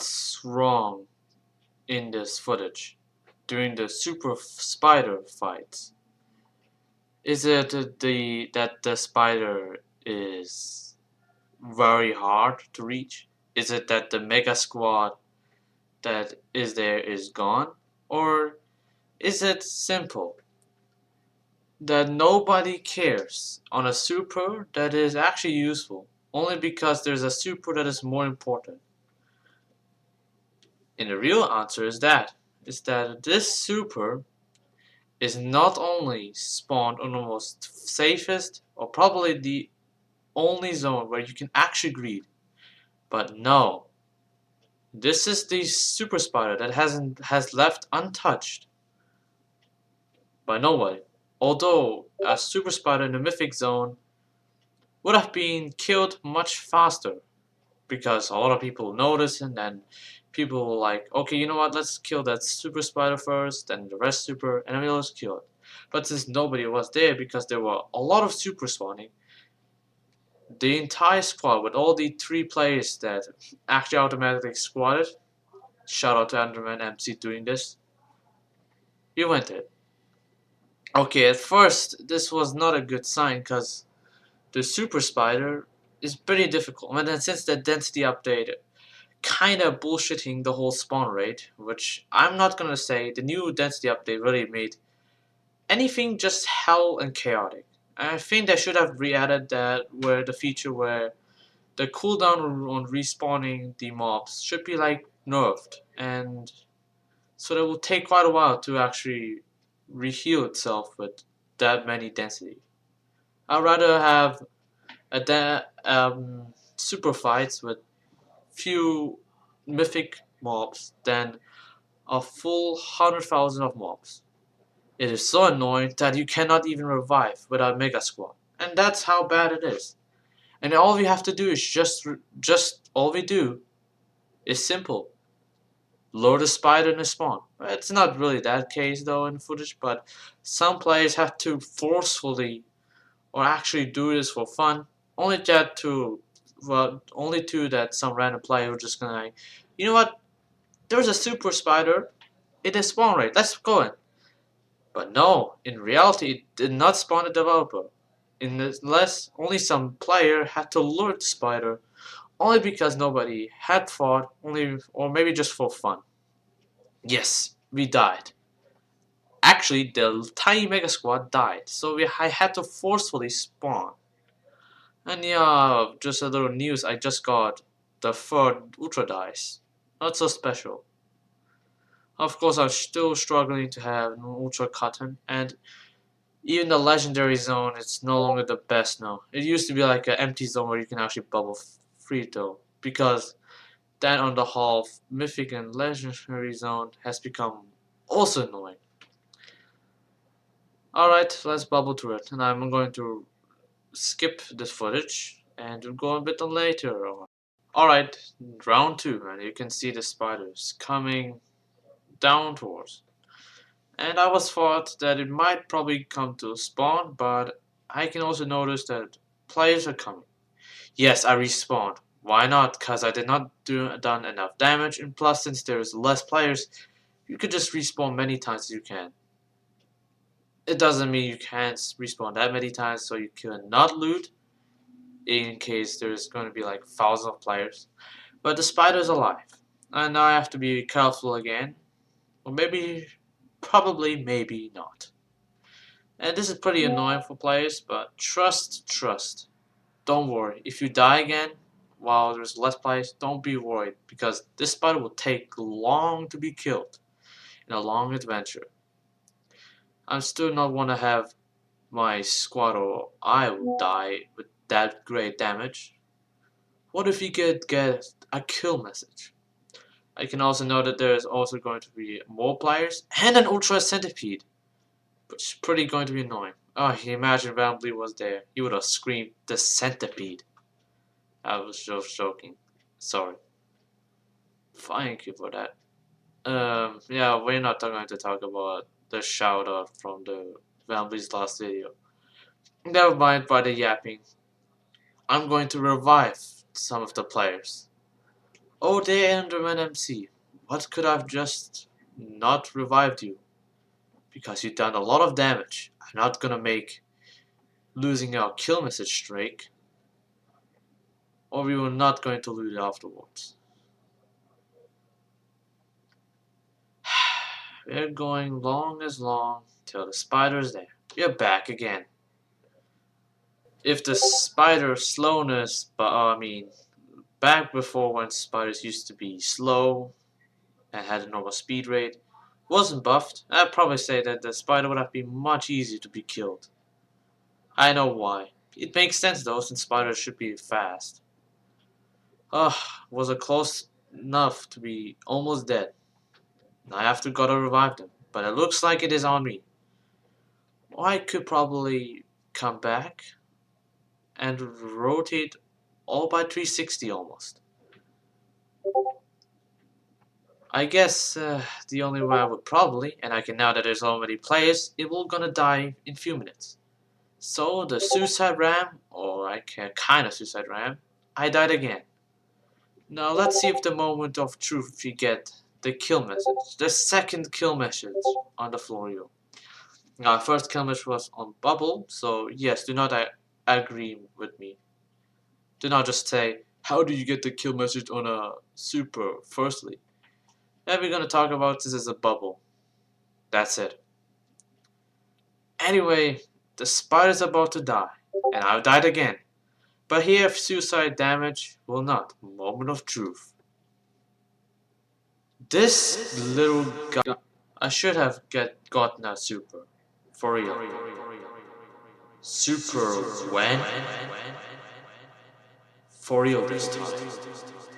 what's wrong in this footage during the super spider fights? Is it that the spider is very hard to reach? Is it that the mega squad that is there is gone? Or is it simple that nobody cares on a super that is actually useful only because there's a super that is more important? And the real answer is that this super is not only spawned on the most safest or probably the only zone where you can actually greed, but no, this is the super spider that has left untouched by nobody. Although a super spider in the mythic zone would have been killed much faster because a lot of people notice and then people were like, okay, you know what, let's kill that super spider first, then the rest super, and then we'll just kill it. But since nobody was there because there were a lot of super spawning, the entire squad with all the 3 players that actually automatically squatted, shout out to Enderman MC doing this, you went it. Okay, at first this was not a good sign because the super spider is pretty difficult, and then since the density update kinda bullshitting the whole spawn rate, which I'm not gonna say the new density update really made anything just hell and chaotic. I think they should have re-added that where the feature where the cooldown on respawning the mobs should be like nerfed, and so it will take quite a while to actually reheal itself with that many density. I'd rather have super fights with few mythic mobs than a full 100,000 of mobs. It is so annoying that you cannot even revive without Mega Squad, and that's how bad it is. And all we have to do is just all we do is simple. Lure the spider in the spawn. It's not really that case though in footage, but some players have to forcefully or actually do this for fun. Only to that some random player who's just gonna like, you know what? There's a super spider. It is spawn rate. Let's go in. But no, in reality, it did not spawn a developer. Unless only some player had to lure the spider, only because nobody had fought, only or maybe just for fun. Yes, we died. Actually, the tiny mega squad died, so I had to forcefully spawn. And yeah, just a little news, I just got the third Ultra Dice. Not so special. Of course, I'm still struggling to have an Ultra Cotton, and even the Legendary Zone is no longer the best now. It used to be like an empty zone where you can actually bubble free though, because then on the whole, Mythic and Legendary Zone has become also annoying. Alright, let's bubble through it, and I'm going to skip this footage and we'll go a bit later on. Alright, round 2, and you can see the spiders coming down towards. And I was thought that it might probably come to spawn, but I can also notice that players are coming. Yes, I respawned. Why not? Because I did not done enough damage, and plus since there's less players, you could just respawn many times as you can. It doesn't mean you can't respawn that many times, so you cannot loot in case there's going to be like thousands of players. But the spider's alive, and now I have to be careful again, or maybe, probably, maybe not. And this is pretty annoying for players, but trust. Don't worry. If you die again while there's less players, don't be worried, because this spider will take long to be killed in a long adventure. I still not want to have my squad or I will die with that great damage. What if you get a kill message? I can also know that there is also going to be more players and an Ultra Centipede, which is pretty going to be annoying. Oh, imagine Van Bleed was there. He would have screamed, "The Centipede." I was just joking. Sorry. Thank you for that. Yeah, we're not going to talk about the shout out from the Van Bleed's last video. Never mind by the yapping. I'm going to revive some of the players. Oh, there, Enderman MC. What could I've just not revived you? Because you've done a lot of damage. I'm not gonna make losing our kill message streak, or we were not going to lose it afterwards. We're going long as long till the spider's there. You're back again. If the spider slowness, but I mean, back before when spiders used to be slow and had a normal speed rate, wasn't buffed, I'd probably say that the spider would have been much easier to be killed. I know why. It makes sense though, since spiders should be fast. Ugh, was it close enough to be almost dead? I have to gotta revive them, but it looks like it is on me. Or I could probably come back and rotate all by 360 almost. I guess the only way I would probably, and I can now that there's already players, it will gonna die in few minutes. So the suicide ram, or I can kind of suicide ram, I died again. Now let's see if the moment of truth we get the kill message, the second kill message on the Florio. Now first kill message was on Bubble, so yes, do not agree with me. Do not just say, how do you get the kill message on a super firstly? And we're gonna talk about this as a bubble. That's it. Anyway, the spider's about to die, and I've died again. But here, suicide damage will not. Moment of truth. This little guy. I should have gotten a super. For real. Super when? For real this time.